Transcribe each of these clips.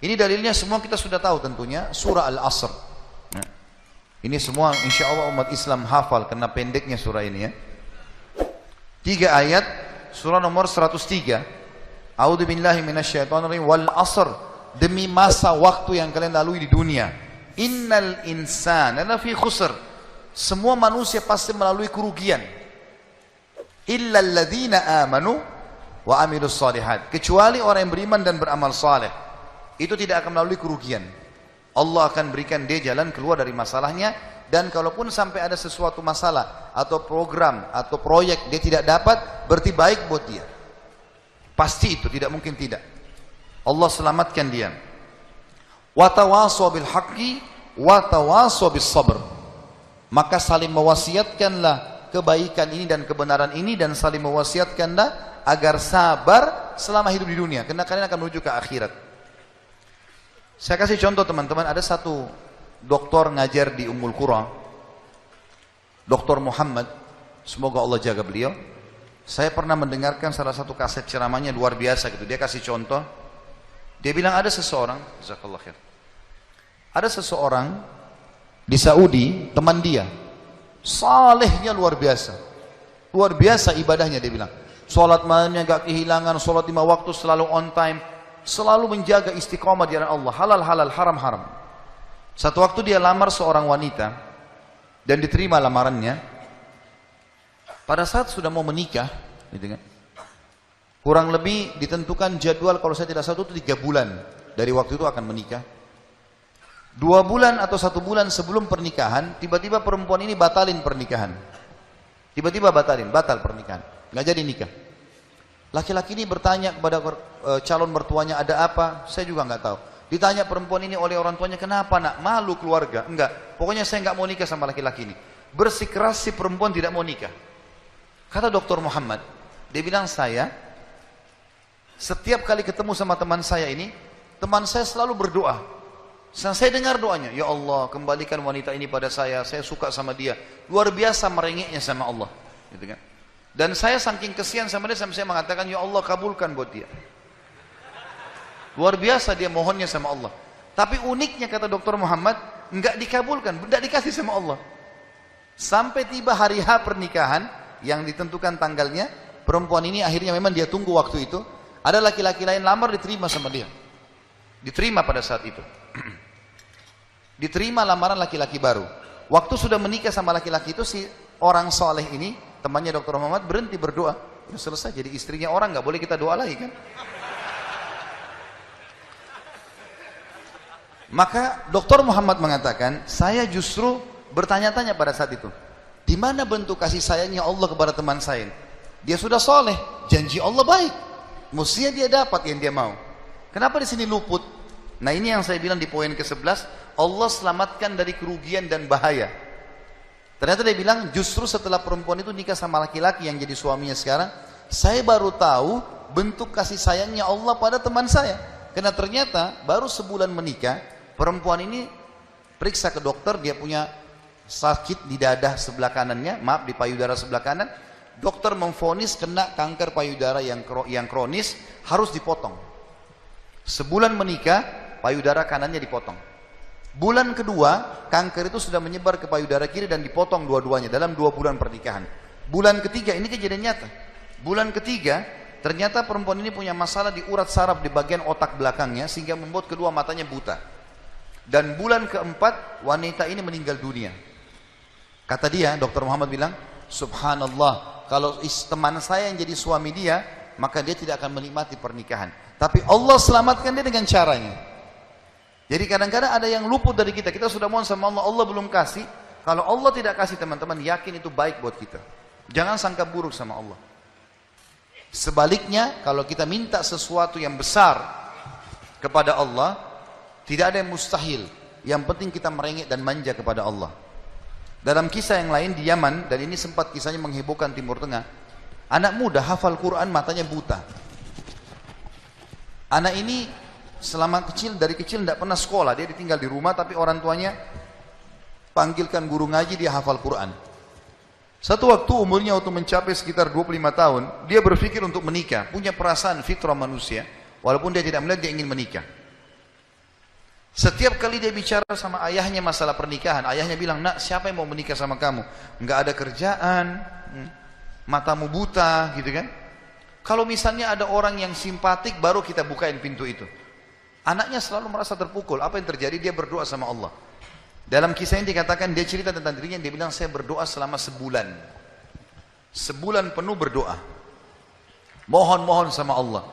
Ini dalilnya semua kita sudah tahu tentunya, surah Al-Asr. Nah, ini semua insya Allah umat Islam hafal karena pendeknya surah ini ya. 3 ayat, surah nomor 103. A'udzu billahi minasyaitonir rajim. Wal 'asr, demi masa waktu yang kalian lalui di dunia. Innal insana lafi khusr. Semua manusia pasti melalui kerugian. Illa alladzina amanu wa amilus shalihat. Kecuali orang yang beriman dan beramal saleh. Itu tidak akan melalui kerugian. Allah akan berikan dia jalan keluar dari masalahnya. Dan kalaupun sampai ada sesuatu masalah atau program atau proyek dia tidak dapat, berarti baik buat dia. Pasti itu, tidak mungkin tidak. Allah selamatkan dia. Wa tawasaw bil haqqi wa tawasaw bis sabr. Maka saling mewasiatkanlah kebaikan ini dan kebenaran ini, dan saling mewasiatkanlah agar sabar selama hidup di dunia, karena kalian akan menuju ke akhirat. Saya kasih contoh teman-teman, ada satu doktor ngajar di Ummul Qura, Dr. Muhammad, semoga Allah jaga beliau. Saya pernah mendengarkan salah satu kaset ceramahnya luar biasa gitu. Dia kasih contoh, dia bilang ada seseorang, jazakallah khair, ada seseorang di Saudi, teman dia, salehnya luar biasa ibadahnya. Dia bilang, sholat malamnya gak kehilangan, sholat 5 waktu selalu on time, selalu menjaga istiqomah di jalan Allah, halal-halal, haram-haram. Satu waktu dia lamar seorang wanita dan diterima lamarannya. Pada saat sudah mau menikah, gitu kan, kurang lebih ditentukan jadwal, kalau saya tidak salah itu 3 bulan dari waktu itu akan menikah. 2 bulan atau 1 bulan sebelum pernikahan, tiba-tiba perempuan ini batalin pernikahan. Tiba-tiba batal pernikahan, nggak jadi nikah. Laki-laki ini bertanya kepada calon mertuanya, ada apa? Saya juga nggak tahu. Ditanya perempuan ini oleh orang tuanya, kenapa nak? Malu keluarga? Enggak, pokoknya saya nggak mau nikah sama laki-laki ini. Bersikeras si perempuan tidak mau nikah. Kata Dr. Muhammad, dia bilang, saya setiap kali ketemu sama teman saya ini, teman saya selalu berdoa. Saya dengar doanya, ya Allah kembalikan wanita ini pada saya suka sama dia. Luar biasa merengeknya sama Allah, gitu kan. Dan saya saking kesian sama dia, sampai saya mengatakan, ya Allah kabulkan buat dia. Luar biasa dia mohonnya sama Allah. Tapi uniknya kata Dr. Muhammad, enggak dikabulkan, enggak dikasih sama Allah. Sampai tiba hari H pernikahan yang ditentukan tanggalnya, perempuan ini akhirnya memang dia tunggu waktu itu. Ada laki-laki lain lamar, diterima sama dia. Diterima pada saat itu. Diterima lamaran laki-laki baru. Waktu sudah menikah sama laki-laki itu, si orang soleh ini, temannya Dr. Muhammad, berhenti berdoa. Ya selesai, jadi istrinya orang, nggak boleh kita doa lagi kan. Maka Dr. Muhammad mengatakan, saya justru bertanya-tanya pada saat itu, di mana bentuk kasih sayangnya Allah kepada teman saya? Dia sudah soleh, janji Allah baik, mestinya dia dapat yang dia mau. Kenapa di sini luput? Nah ini yang saya bilang di poin ke-11, Allah selamatkan dari kerugian dan bahaya. Ternyata dia bilang, justru setelah perempuan itu nikah sama laki-laki yang jadi suaminya sekarang, saya baru tahu bentuk kasih sayangnya Allah pada teman saya. Karena ternyata baru sebulan menikah, perempuan ini periksa ke dokter, dia punya sakit di dada sebelah kanannya, maaf di payudara sebelah kanan. Dokter memvonis kena kanker payudara yang kronis, harus dipotong. Sebulan menikah, payudara kanannya dipotong. Bulan kedua, kanker itu sudah menyebar ke payudara kiri dan dipotong dua-duanya dalam 2 bulan pernikahan. Bulan ketiga, ini kejadian nyata. Bulan ketiga, ternyata perempuan ini punya masalah di urat saraf di bagian otak belakangnya, sehingga membuat kedua matanya buta. Dan bulan keempat, wanita ini meninggal dunia. Kata dia, Dr. Muhammad bilang, subhanallah, kalau teman saya yang jadi suami dia, maka dia tidak akan menikmati pernikahan. Tapi Allah selamatkan dia dengan caranya. Jadi kadang-kadang ada yang luput dari kita. Kita sudah mohon sama Allah, Allah belum kasih. Kalau Allah tidak kasih, teman-teman, yakin itu baik buat kita. Jangan sangka buruk sama Allah. Sebaliknya, kalau kita minta sesuatu yang besar kepada Allah, tidak ada yang mustahil. Yang penting kita merengek dan manja kepada Allah. Dalam kisah yang lain di Yaman, dan ini sempat kisahnya menghebohkan Timur Tengah, anak muda hafal Quran, matanya buta. Anak ini dari kecil tidak pernah sekolah, dia ditinggal di rumah, tapi orang tuanya panggilkan guru ngaji, dia hafal Quran. Satu waktu umurnya waktu mencapai sekitar 25 tahun, dia berpikir untuk menikah, punya perasaan fitrah manusia, walaupun dia tidak melihat dia ingin menikah. Setiap kali dia bicara sama ayahnya masalah pernikahan, ayahnya bilang, nak siapa yang mau menikah sama kamu? Nggak ada kerjaan, matamu buta gitu kan. Kalau misalnya ada orang yang simpatik, baru kita bukain pintu itu. Anaknya selalu merasa terpukul. Apa yang terjadi? Dia berdoa sama Allah. Dalam kisah ini dikatakan, dia cerita tentang dirinya, dia bilang, saya berdoa selama sebulan. Sebulan penuh berdoa. Mohon-mohon sama Allah.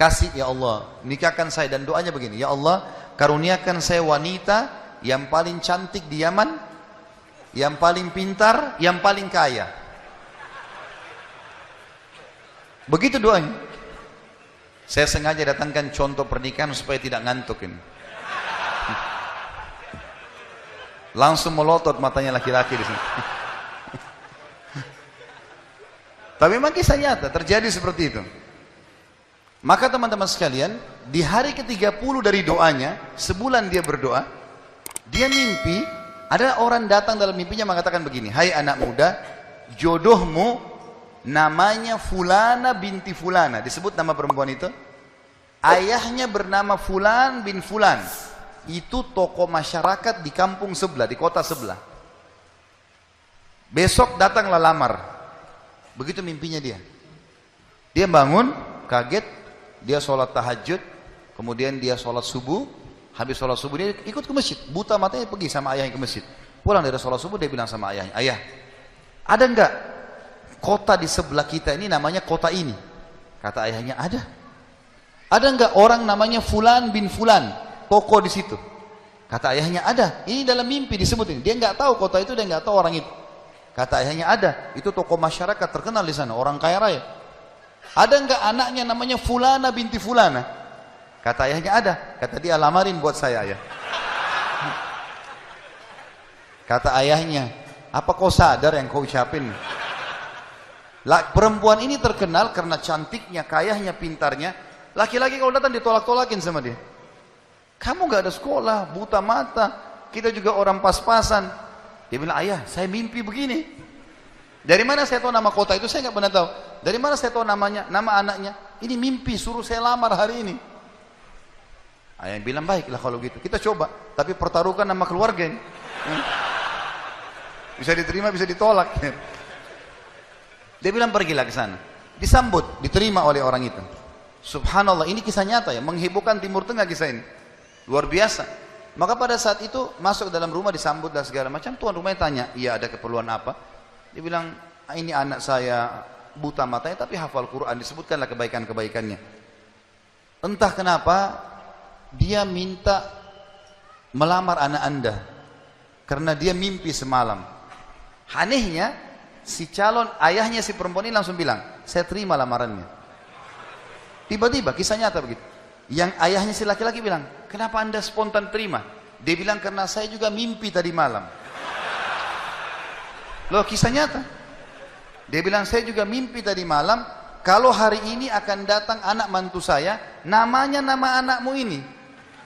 Kasih ya Allah, nikahkan saya. Dan doanya begini, ya Allah, karuniakan saya wanita yang paling cantik di Yaman, yang paling pintar, yang paling kaya. Begitu doanya. Saya sengaja datangkan contoh pernikahan supaya tidak ngantuk ini. Langsung melotot matanya laki-laki di sini. Tapi memang kisah nyata terjadi seperti itu. Maka teman-teman sekalian, di hari ke-30 dari doanya, sebulan dia berdoa, dia mimpi, ada orang datang dalam mimpinya mengatakan begini, hai anak muda, jodohmu namanya Fulana binti Fulana. Disebut nama perempuan itu. Ayahnya bernama Fulan bin Fulan. Itu tokoh masyarakat di kampung sebelah, di kota sebelah. Besok datanglah lamar. Begitu mimpinya dia. Dia bangun, kaget, dia sholat tahajud, kemudian dia sholat subuh. Habis sholat subuh dia ikut ke masjid. Buta matanya pergi sama ayahnya ke masjid. Pulang dari sholat subuh dia bilang sama ayahnya, ayah, ada enggak kota di sebelah kita ini namanya kota ini? Kata ayahnya, ada. Ada enggak orang namanya Fulan bin Fulan, toko di situ? Kata ayahnya, ada. Ini dalam mimpi disebutin. Dia enggak tahu kota itu, dia enggak tahu orang itu. Kata ayahnya, ada. Itu toko masyarakat terkenal di sana, orang kaya raya. Ada enggak anaknya namanya Fulana binti Fulana? Kata ayahnya, ada. Kata dia, lamarin buat saya, ayah. Kata ayahnya, apa kau sadar yang kau ucapin? Perempuan ini terkenal karena cantiknya, kayahnya, pintarnya. Laki-laki kalau datang ditolak-tolakin sama dia. Kamu gak ada sekolah, buta mata, kita juga orang pas-pasan. Dia bilang, ayah, saya mimpi begini. Dari mana saya tahu nama kota itu? Saya gak pernah tahu. Dari mana saya tahu namanya, nama anaknya? Ini mimpi, suruh saya lamar hari ini. Ayah bilang, baiklah kalau gitu. Kita coba, tapi pertaruhkan nama keluarga ini. Bisa diterima, bisa ditolak. Dia bilang, pergilah ke sana. Disambut, diterima oleh orang itu. Subhanallah, ini kisah nyata ya, menghebohkan Timur Tengah kisah ini. Luar biasa. Maka pada saat itu masuk ke dalam rumah, disambut dan segala macam. Tuan rumahnya tanya, iya ada keperluan apa? Dia bilang, ini anak saya buta matanya tapi hafal Quran. Disebutkanlah kebaikan-kebaikannya. Entah kenapa dia minta melamar anak anda karena dia mimpi semalam. Anehnya si calon ayahnya si perempuan ini langsung bilang, saya terima lamarannya. Tiba-tiba kisah nyata begitu. Yang ayahnya si laki-laki bilang, kenapa anda spontan terima? Dia bilang, karena saya juga mimpi tadi malam. Loh, kisah nyata. Dia bilang, saya juga mimpi tadi malam, kalau hari ini akan datang anak mantu saya, namanya nama anakmu ini.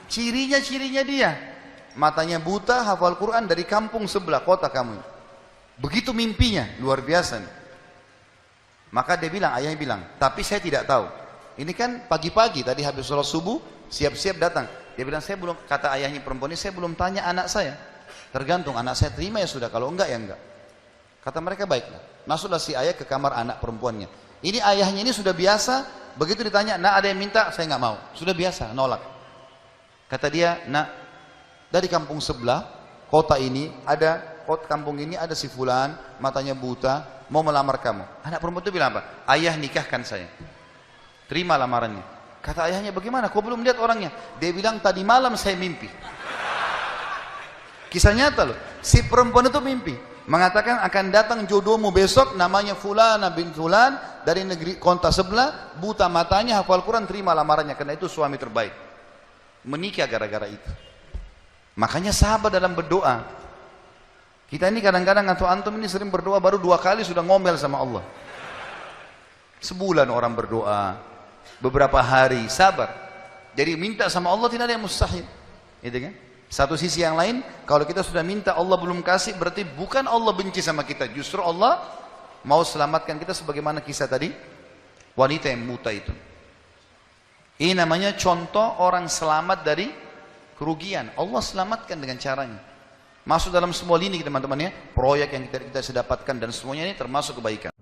Cirinya dia. Matanya buta, hafal Quran dari kampung sebelah kota kamu. Begitu mimpinya, luar biasa nih. Maka dia bilang, ayahnya bilang, tapi saya tidak tahu. Ini kan pagi-pagi tadi habis sholat subuh, siap-siap datang. Dia bilang, saya belum, kata ayahnya perempuan ini, saya belum tanya anak saya. Tergantung, anak saya terima ya sudah, kalau enggak ya enggak. Kata mereka, baiklah. Masuklah si ayah ke kamar anak perempuannya. Ini ayahnya ini sudah biasa, begitu ditanya, nak ada yang minta, saya enggak mau. Sudah biasa, nolak. Kata dia, nak, dari kampung sebelah, kota ini, kampung ini ada si fulan, matanya buta, mau melamar kamu. Anak perempuan itu bilang apa? Ayah nikahkan saya. Terima lamarannya. Kata ayahnya, bagaimana? Kau belum lihat orangnya? Dia bilang, tadi malam saya mimpi. Kisah nyata loh. Si perempuan itu mimpi. Mengatakan akan datang jodohmu besok, namanya Fulana bin Fulan, dari negeri kota sebelah, buta matanya, hafal Quran, terima lamarannya. Karena itu suami terbaik. Menikah gara-gara itu. Makanya sahabat dalam berdoa. Kita ini kadang-kadang atau antum ini sering berdoa, baru 2 kali sudah ngomel sama Allah. Sebulan orang berdoa, beberapa hari, sabar. Jadi minta sama Allah tidak ada yang mustahil, gitu kan? Satu sisi yang lain, kalau kita sudah minta Allah belum kasih, berarti bukan Allah benci sama kita, justru Allah mau selamatkan kita, sebagaimana kisah tadi wanita yang buta itu. Ini namanya contoh orang selamat dari kerugian. Allah selamatkan dengan caranya. Masuk dalam semua lini teman-teman ya, proyek yang kita dapatkan dan semuanya ini termasuk kebaikan.